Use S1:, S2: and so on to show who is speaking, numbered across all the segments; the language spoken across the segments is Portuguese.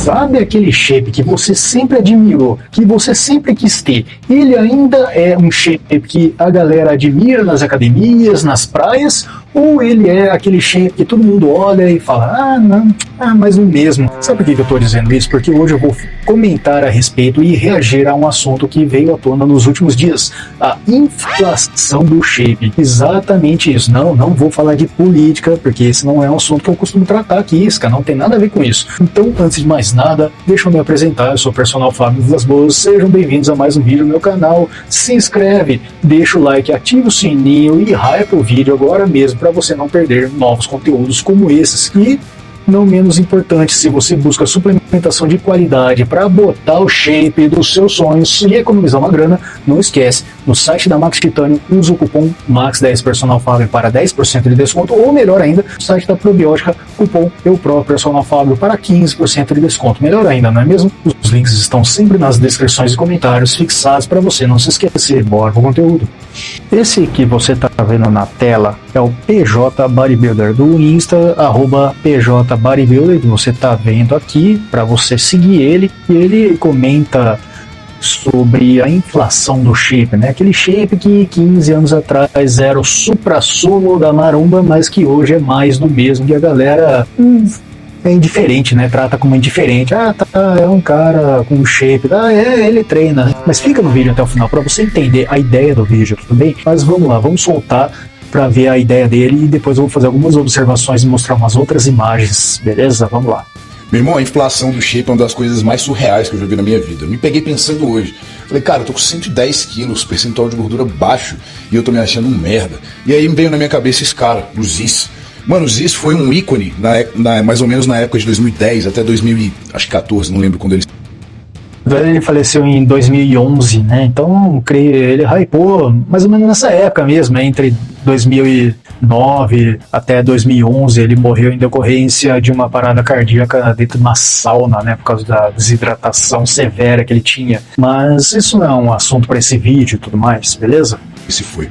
S1: Sabe aquele shape que você sempre admirou, que você sempre quis ter? Ele ainda é um shape que a galera admira nas academias, nas praias? Ou ele é aquele shape que todo mundo olha e fala, ah, não, mais um mesmo? Sabe por que eu estou dizendo isso? Porque hoje eu vou comentar a respeito e reagir a um assunto que veio à tona nos últimos dias, a inflação do shape. Exatamente isso. Não vou falar de política, porque esse não é um assunto que eu costumo tratar aqui, Isca, não tem nada a ver com isso. Então, antes de mais nada, deixa eu me apresentar, eu sou o personal Fábio Vilas Boas, sejam bem-vindos a mais um vídeo no meu canal, se inscreve, deixa o like, ativa o sininho e hype o vídeo agora mesmo, para você não perder novos conteúdos como esses. E, não menos importante, se você busca suplementação de qualidade para botar o shape dos seus sonhos e economizar uma grana, não esquece, no site da Max Titânio, usa o cupom MAX10 Personal Fábio para 10% de desconto, ou melhor ainda, no site da Probiótica, cupom EUPRO Personal Fábio para 15% de desconto. Melhor ainda, não é mesmo? Os links estão sempre nas descrições e comentários fixados para você não se esquecer. Bora pro conteúdo. Esse que você está vendo na tela é o PJ Bodybuilder do Insta, @PJ Bodybuilder, que você está vendo aqui, para você seguir ele, e ele comenta sobre a inflação do shape, né? Aquele shape que 15 anos atrás era o supra-sumo da maromba, mas que hoje é mais do mesmo, e a galera é indiferente, né? Trata como indiferente. Ah, tá, é um cara com shape, ele treina. Mas fica no vídeo até o final para você entender a ideia do vídeo, tudo bem? Mas vamos lá, vamos soltar para ver a ideia dele e depois eu vou fazer algumas observações e mostrar umas outras imagens, beleza? Vamos lá.
S2: Meu irmão, a inflação do shape é uma das coisas mais surreais que eu já vi na minha vida. Eu me peguei pensando hoje. Falei, cara, eu tô com 110 quilos, percentual de gordura baixo, e eu tô me achando um merda. E aí veio na minha cabeça esse cara, o Ziz. Mano, o Ziz foi um ícone, mais ou menos na época de 2010 até 2014, não lembro quando ele...
S1: Ele faleceu em 2011, né? Então, creio, ele hypou mais ou menos nessa época mesmo, entre 2009 até 2011. Ele morreu em decorrência de uma parada cardíaca dentro de uma sauna, né? Por causa da desidratação severa que ele tinha. Mas isso não é um assunto para esse vídeo e tudo mais, beleza?
S2: Esse foi.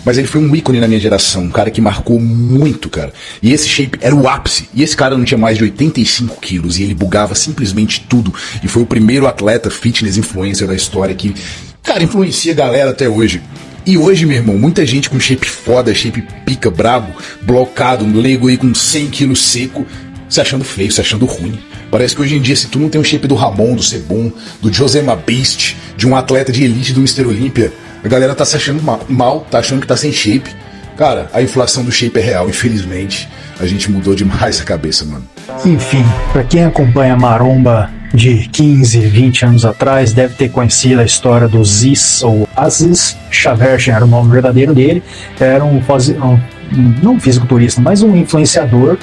S2: Mas ele foi um ícone na minha geração, um cara que marcou muito, cara. E esse shape era o ápice. E esse cara não tinha mais de 85 quilos e ele bugava simplesmente tudo. E foi o primeiro atleta fitness influencer da história que, cara, influencia a galera até hoje. E hoje, meu irmão, muita gente com shape foda, shape pica, brabo, blocado, leigo aí com 100 quilos seco, se achando feio, se achando ruim. Parece que hoje em dia, se tu não tem um shape do Ramon, do Sebum, do Josema Beast, de um atleta de elite do Mr. Olympia, a galera tá se achando mal, tá achando que tá sem shape. Cara, a inflação do shape é real, infelizmente. A gente mudou demais a cabeça, mano.
S1: Enfim, pra quem acompanha a maromba de 15, 20 anos atrás, deve ter conhecido a história do Ziz, ou Aziz Shavershin, era o nome verdadeiro dele. Era não um fisiculturista, mas um influenciador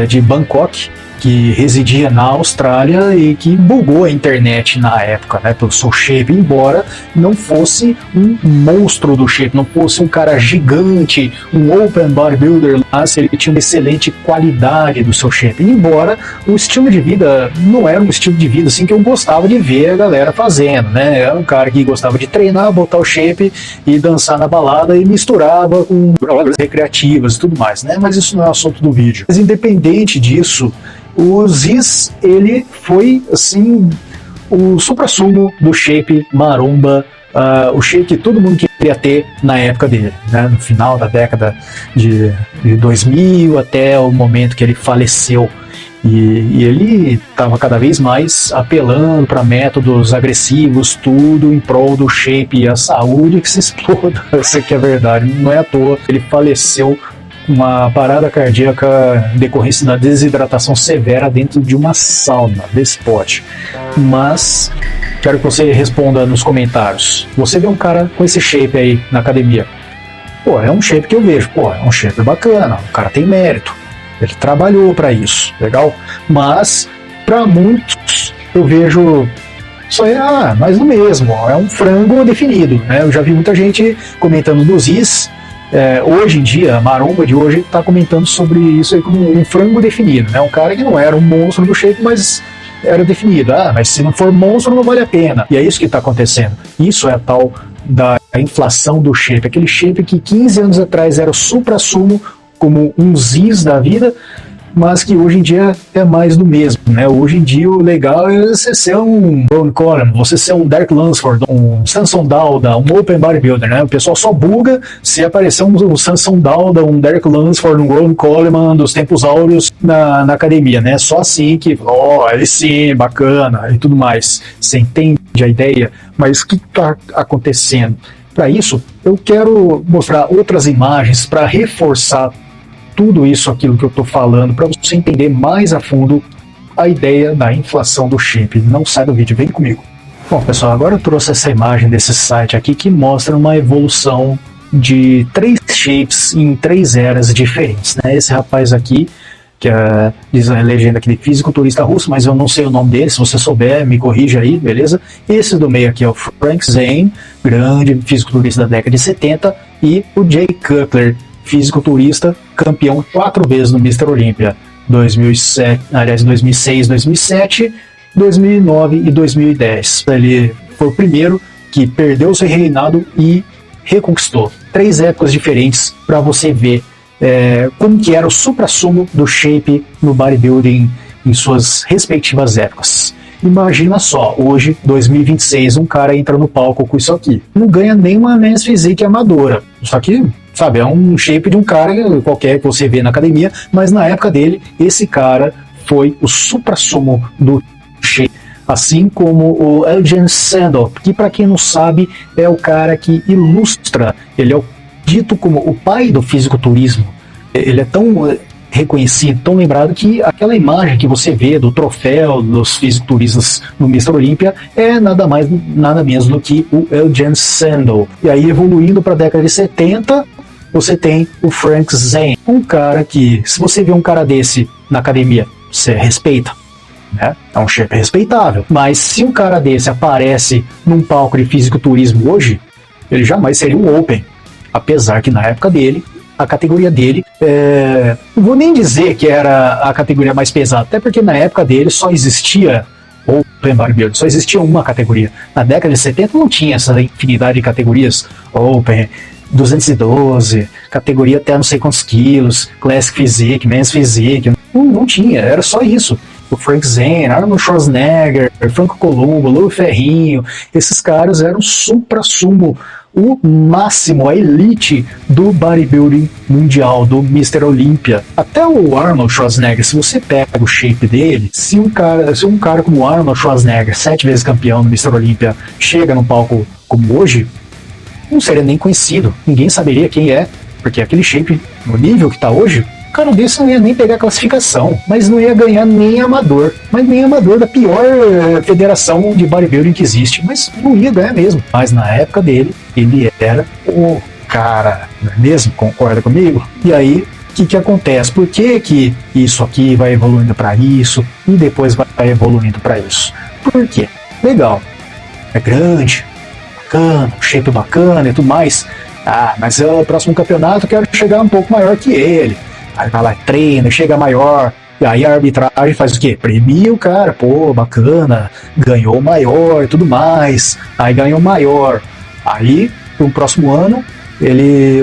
S1: de Bangkok, que residia na Austrália e que bugou a internet na época, né, pelo seu shape, embora não fosse um monstro do shape, não fosse um cara gigante, um open bodybuilder, mas ele tinha uma excelente qualidade do seu shape, embora o estilo de vida não era um estilo de vida assim que eu gostava de ver a galera fazendo, né, era um cara que gostava de treinar, botar o shape e dançar na balada e misturava com drogas recreativas e tudo mais, né, mas isso não é assunto do vídeo. Mas independente disso, o Ziz, ele foi, assim, o supra-sumo do shape maromba, o shape que todo mundo queria ter na época dele, né? No final da década de 2000 até o momento que ele faleceu. E ele estava cada vez mais apelando para métodos agressivos, tudo em prol do shape e a saúde que se exploda. Isso aqui é verdade, não é à toa. Ele faleceu uma parada cardíaca em decorrência da desidratação severa dentro de uma sauna, desse pote. Mas quero que você responda nos comentários. Você vê um cara com esse shape aí na academia? Pô, é um shape que eu vejo. Pô, é um shape bacana, o cara tem mérito. Ele trabalhou para isso, legal? Mas, para muitos, eu vejo só mais do mesmo. É um frango definido, né? Eu já vi muita gente comentando do Ziz. Hoje em dia, a maromba de hoje está comentando sobre isso aí como um frango definido, né? Um cara que não era um monstro do shape, mas era definido. Mas se não for monstro, não vale a pena. E é isso que está acontecendo. Isso é a tal da inflação do shape. Aquele shape que 15 anos atrás era o supra-sumo, como um Ziz da vida, mas que hoje em dia é mais do mesmo, né? Hoje em dia o legal é você ser um Ron Coleman, você ser um Derek Lunsford, um Samson Dauda, um Open Bodybuilder, né? O pessoal só buga se aparecer um Samson Dauda, um Derek Lunsford, um Ron Coleman dos tempos áureos na academia, né? Só assim que, ele sim, bacana e tudo mais. Você entende a ideia? Mas o que está acontecendo? Para isso, eu quero mostrar outras imagens para reforçar tudo isso, aquilo que eu estou falando, para você entender mais a fundo a ideia da inflação do shape. Não sai do vídeo, vem comigo. Bom, pessoal, agora eu trouxe essa imagem desse site aqui que mostra uma evolução de 3 shapes em 3 eras diferentes, né? Esse rapaz aqui, que diz a legenda aqui de fisiculturista russo, mas eu não sei o nome dele, se você souber, me corrija aí, beleza? Esse do meio aqui é o Frank Zane, grande fisiculturista da década de 70, e o Jay Cutler, fisiculturista, campeão 4 vezes no Mr. Olympia, 2007, aliás, 2006, 2007, 2009 e 2010. Ele foi o primeiro que perdeu seu reinado e reconquistou. 3 épocas diferentes para você ver como que era o supra-sumo do shape no bodybuilding em suas respectivas épocas. Imagina só, hoje, 2026, um cara entra no palco com isso aqui. Não ganha nem uma men's physique amadora. Isso aqui, sabe, é um shape de um cara qualquer que você vê na academia, mas na época dele, esse cara foi o supra-sumo do shape. Assim como o Eugen Sandel, que para quem não sabe, é o cara que ilustra, ele é dito como o pai do fisiculturismo. Ele é tão reconhecido, tão lembrado, que aquela imagem que você vê do troféu dos fisiculturistas no Mr. Olympia é nada mais, nada menos do que o Eugen Sandel. E aí, evoluindo para a década de 70, você tem o Frank Zane, um cara que, se você vê um cara desse na academia, você respeita, né? É um shape respeitável. Mas se um cara desse aparece num palco de fisiculturismo hoje, ele jamais seria um Open. Apesar que na época dele, a categoria dele, não vou nem dizer que era a categoria mais pesada, até porque na época dele só existia Open Bodybuilding, só existia uma categoria. Na década de 70 não tinha essa infinidade de categorias, Open, 212, categoria até não sei quantos quilos, Classic Physique, Men's Physique, não tinha, era só isso. O Frank Zane, Arnold Schwarzenegger, Franco Columbo, Lou Ferrinho, esses caras eram supra-sumo, o máximo, a elite do bodybuilding mundial, do Mr. Olympia. Até o Arnold Schwarzenegger, se você pega o shape dele, se um cara como o Arnold Schwarzenegger, 7 vezes campeão no Mr. Olympia, chega num palco como hoje, não seria nem conhecido, ninguém saberia quem é, porque aquele shape, no nível que está hoje, o cara desse não ia nem pegar a classificação, mas não ia ganhar nem amador, mas nem amador da pior federação de bodybuilding que existe, mas não ia ganhar mesmo. Mas na época dele, ele era o cara, não é mesmo? Concorda comigo? E aí, o que acontece? Por que isso aqui vai evoluindo para isso e depois vai evoluindo para isso? Por quê? Legal, é grande, bacana, shape bacana e tudo mais. Mas no próximo campeonato eu quero chegar um pouco maior que ele. Aí vai lá, treina, chega maior, e aí a arbitragem faz o quê? Premia o cara, pô, bacana, ganhou maior e tudo mais, aí ganhou maior. Aí, no próximo ano,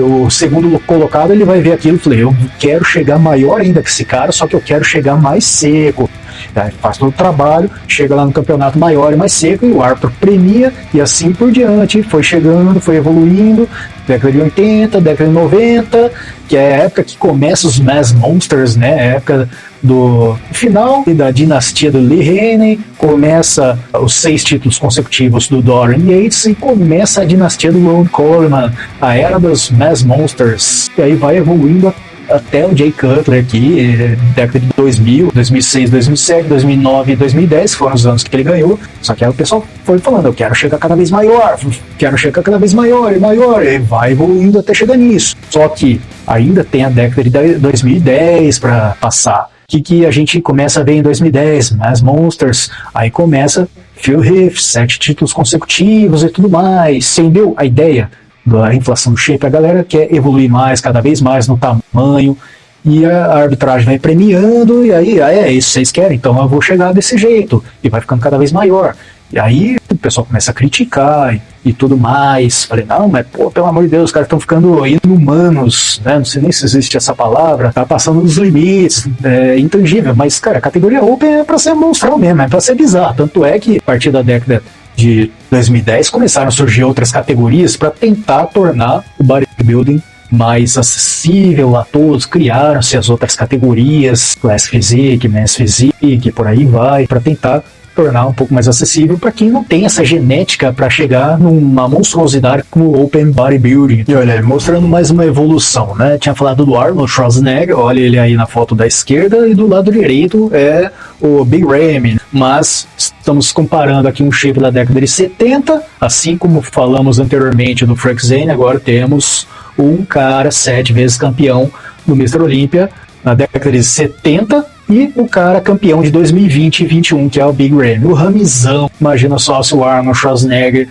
S1: o segundo colocado, ele vai ver aquilo e fala, eu quero chegar maior ainda que esse cara, só que eu quero chegar mais seco. Aí faz todo o trabalho, chega lá no campeonato maior e mais seco, e o árbitro premia, e assim por diante, foi chegando, foi evoluindo, década de 80, década de 90, que é a época que começa os Mass Monsters, né, a época do final da dinastia do Lee Haney, começa os 6 títulos consecutivos do Dorian Yates, e começa a dinastia do Ron Coleman, a era dos Mass Monsters, e aí vai evoluindo até o Jay Cutler aqui, década de 2000, 2006, 2007, 2009 e 2010 foram os anos que ele ganhou. Só que aí o pessoal foi falando, eu quero chegar cada vez maior, quero chegar cada vez maior, e vai evoluindo até chegar nisso. Só que ainda tem a década de 2010 para passar. O que a gente começa a ver em 2010? Mass Monsters, aí começa Phil Heath, 7 títulos consecutivos e tudo mais. Entendeu a ideia da inflação do shape? A galera quer evoluir mais, cada vez mais no tamanho, e a arbitragem vai premiando, e aí, é isso que vocês querem, então eu vou chegar desse jeito, e vai ficando cada vez maior. E aí o pessoal começa a criticar e tudo mais. Falei, não, mas pô, pelo amor de Deus, os caras estão ficando inumanos, né? Não sei nem se existe essa palavra, tá passando dos limites, é intangível. Mas, cara, a categoria Open é pra ser monstrão mesmo, é pra ser bizarro. Tanto é que a partir da década de 2010 começaram a surgir outras categorias para tentar tornar o bodybuilding mais acessível a todos. Criaram-se as outras categorias, Class Physique, Men's Physique, por aí vai, para tentar tornar um pouco mais acessível para quem não tem essa genética para chegar numa monstruosidade como o Open Bodybuilding. E olha, mostrando mais uma evolução, né? Tinha falado do Arnold Schwarzenegger, olha ele aí na foto da esquerda, e do lado direito é o Big Ramy. Mas estamos comparando aqui um shape da década de 70, assim como falamos anteriormente do Frank Zane, agora temos um cara 7 vezes campeão do Mr. Olympia na década de 70, e o cara campeão de 2020 e 2021, que é o Big Ramy. O Ramizão, imagina só se o Arnold Schwarzenegger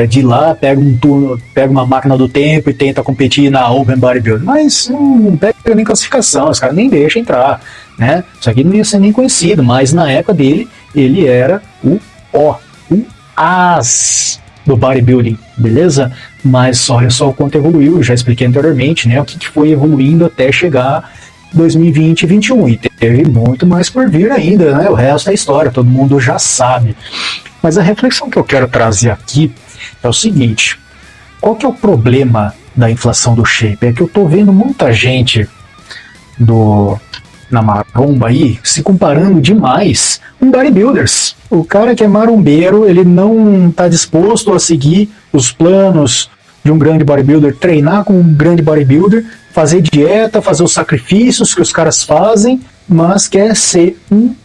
S1: de lá pega um turno, pega uma máquina do tempo e tenta competir na Open Bodybuilding, mas não pega nem classificação, os caras nem deixam entrar, né? Isso aqui não ia ser nem conhecido, mas na época dele, ele era o as do bodybuilding, beleza? Mas olha só o quanto evoluiu, eu já expliquei anteriormente, né? O que foi evoluindo até chegar 2020 e 2021, e teve muito mais por vir ainda, né? O resto é história, todo mundo já sabe. Mas a reflexão que eu quero trazer aqui é o seguinte: qual que é o problema da inflação do shape? É que eu tô vendo muita gente na maromba aí se comparando demais com bodybuilders. O cara que é marombeiro, ele não está disposto a seguir os planos de um grande bodybuilder, treinar com um grande bodybuilder, fazer dieta, fazer os sacrifícios que os caras fazem, mas quer ser um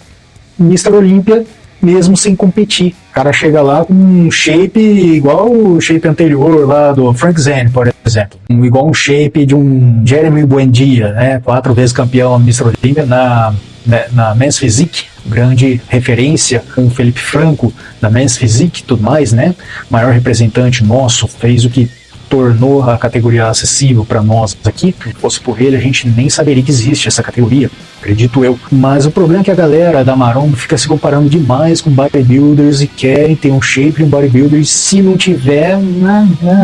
S1: Mr. Olympia mesmo sem competir. O cara chega lá com um shape igual o shape anterior lá do Frank Zane, por exemplo. Igual um shape de um Jeremy Buendia, né? 4 vezes campeão Mr. Olympia na Men's Physique, grande referência com o Felipe Franco da Men's Physique e tudo mais, né? Maior representante nosso, fez o que tornou a categoria acessível para nós aqui. Se fosse por ele, a gente nem saberia que existe essa categoria, acredito eu. Mas o problema é que a galera da maromba fica se comparando demais com bodybuilders e querem ter um shape de um bodybuilder, e se não tiver,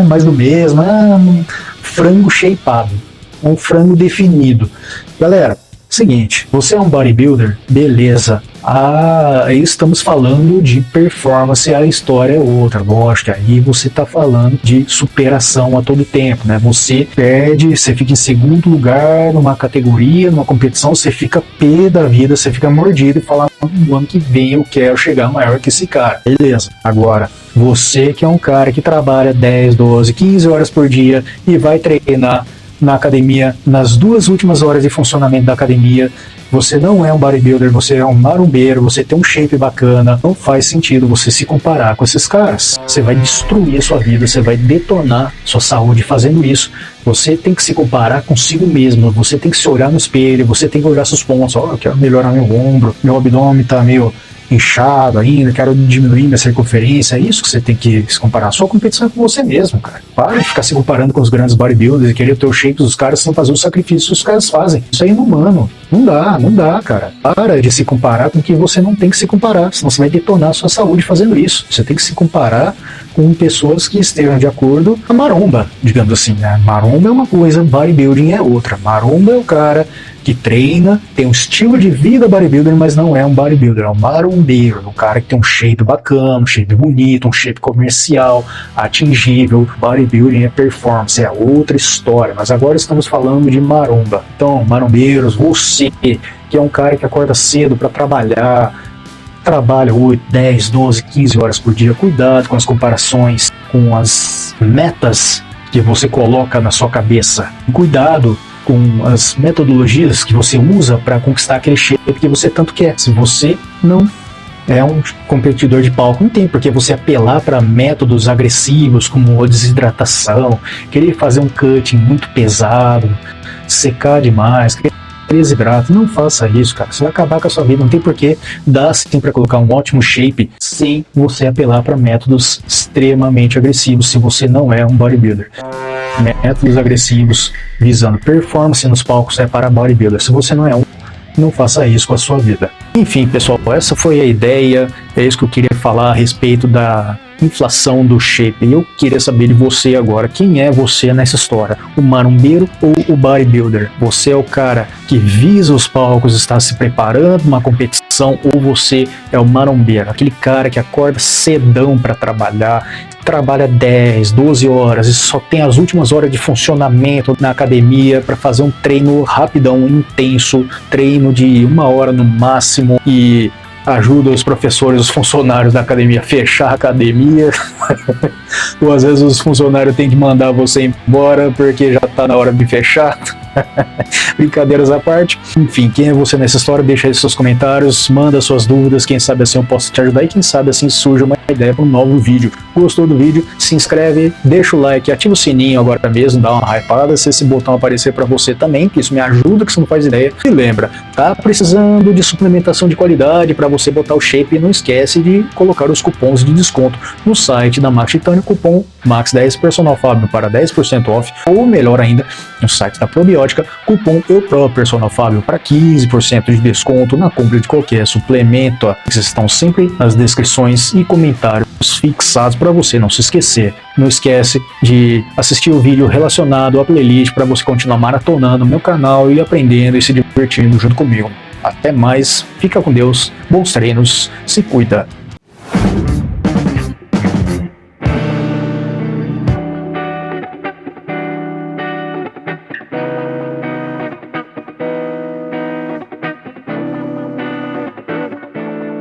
S1: mais do mesmo, um frango shapeado, um frango definido. Galera, seguinte, você é um bodybuilder, beleza. Aí estamos falando de performance, a história é outra, lógico. Aí você está falando de superação a todo tempo, né? Você perde, você fica em segundo lugar numa categoria, numa competição, você fica pé da vida, você fica mordido e fala: no ano que vem eu quero chegar maior que esse cara. Beleza. Agora, você que é um cara que trabalha 10, 12, 15 horas por dia e vai treinar na academia, nas 2 últimas horas de funcionamento da academia, você não é um bodybuilder, você é um marombeiro, você tem um shape bacana, não faz sentido você se comparar com esses caras. Você vai destruir a sua vida, você vai detonar sua saúde fazendo isso. Você tem que se comparar consigo mesmo, você tem que se olhar no espelho, você tem que olhar seus pontos. Eu quero melhorar meu ombro, meu abdômen tá meio inchado ainda, quero diminuir minha circunferência. É isso que você tem que se comparar. A sua competição é com você mesmo, cara. Para de ficar se comparando com os grandes bodybuilders e querer ter o shape dos caras sem fazer os sacrifícios que os caras fazem. Isso aí é inumano. Não dá, cara. Para de se comparar com quem você não tem que se comparar, senão você vai detonar a sua saúde fazendo isso. Você tem que se comparar com pessoas que estejam de acordo com a maromba, digamos assim, né? Maromba é uma coisa, bodybuilding é outra. Maromba é o cara que treina, tem um estilo de vida bodybuilder, mas não é um bodybuilder, é um marombeiro, um cara que tem um shape bacana, um shape bonito, um shape comercial, atingível. Bodybuilding é performance, é outra história, mas agora estamos falando de maromba. Então, marombeiros, você que é um cara que acorda cedo para trabalha 8, 10, 12, 15 horas por dia, cuidado com as comparações, com as metas que você coloca na sua cabeça, cuidado com as metodologias que você usa para conquistar aquele shape que você tanto quer. Se você não é um competidor de palco, não tem porque você apelar para métodos agressivos como a desidratação, querer fazer um cutting muito pesado, secar demais, querer desidrato. Não faça isso, cara. Você vai acabar com a sua vida. Não tem porquê. Dá sim para colocar um ótimo shape sem você apelar para métodos extremamente agressivos, se você não é um bodybuilder. Métodos agressivos visando performance nos palcos é para bodybuilder. Se você não é um, não faça isso com a sua vida. Enfim, pessoal, essa foi a ideia, é isso que eu queria falar a respeito da inflação do shape. E eu queria saber de você agora, quem é você nessa história? O marombeiro ou o bodybuilder? Você é o cara que visa os palcos, está se preparando uma competição, ou você é o marombeiro, aquele cara que acorda cedão para trabalhar, trabalha 10, 12 horas e só tem as últimas horas de funcionamento na academia para fazer um treino rapidão, intenso, treino de 1 hora no máximo, e ajuda os professores, os funcionários da academia a fechar a academia. Ou às vezes os funcionários têm que mandar você embora porque já tá na hora de fechar. Brincadeiras à parte. Enfim, quem é você nessa história? Deixa aí seus comentários, manda suas dúvidas, quem sabe assim eu posso te ajudar e quem sabe assim surge uma ideia para um novo vídeo. Gostou do vídeo? Se inscreve, deixa o like, ativa o sininho agora mesmo, dá uma hypada se esse botão aparecer para você também, que isso me ajuda, que você não faz ideia. E lembra, tá precisando de suplementação de qualidade para você botar o shape, e não esquece de colocar os cupons de desconto no site da Max Titânio, cupom MAX10 Personal Fábio para 10% off, ou melhor ainda, no site da Probiótica, cupom EUPRO Personal Fábio para 15% de desconto na compra de qualquer suplemento. Esses estão sempre nas descrições e comentários fixados para você não se esquecer. Não esquece de assistir o vídeo relacionado à playlist para você continuar maratonando o meu canal e aprendendo e se divertindo junto comigo. Até mais, fica com Deus, bons treinos, se cuida.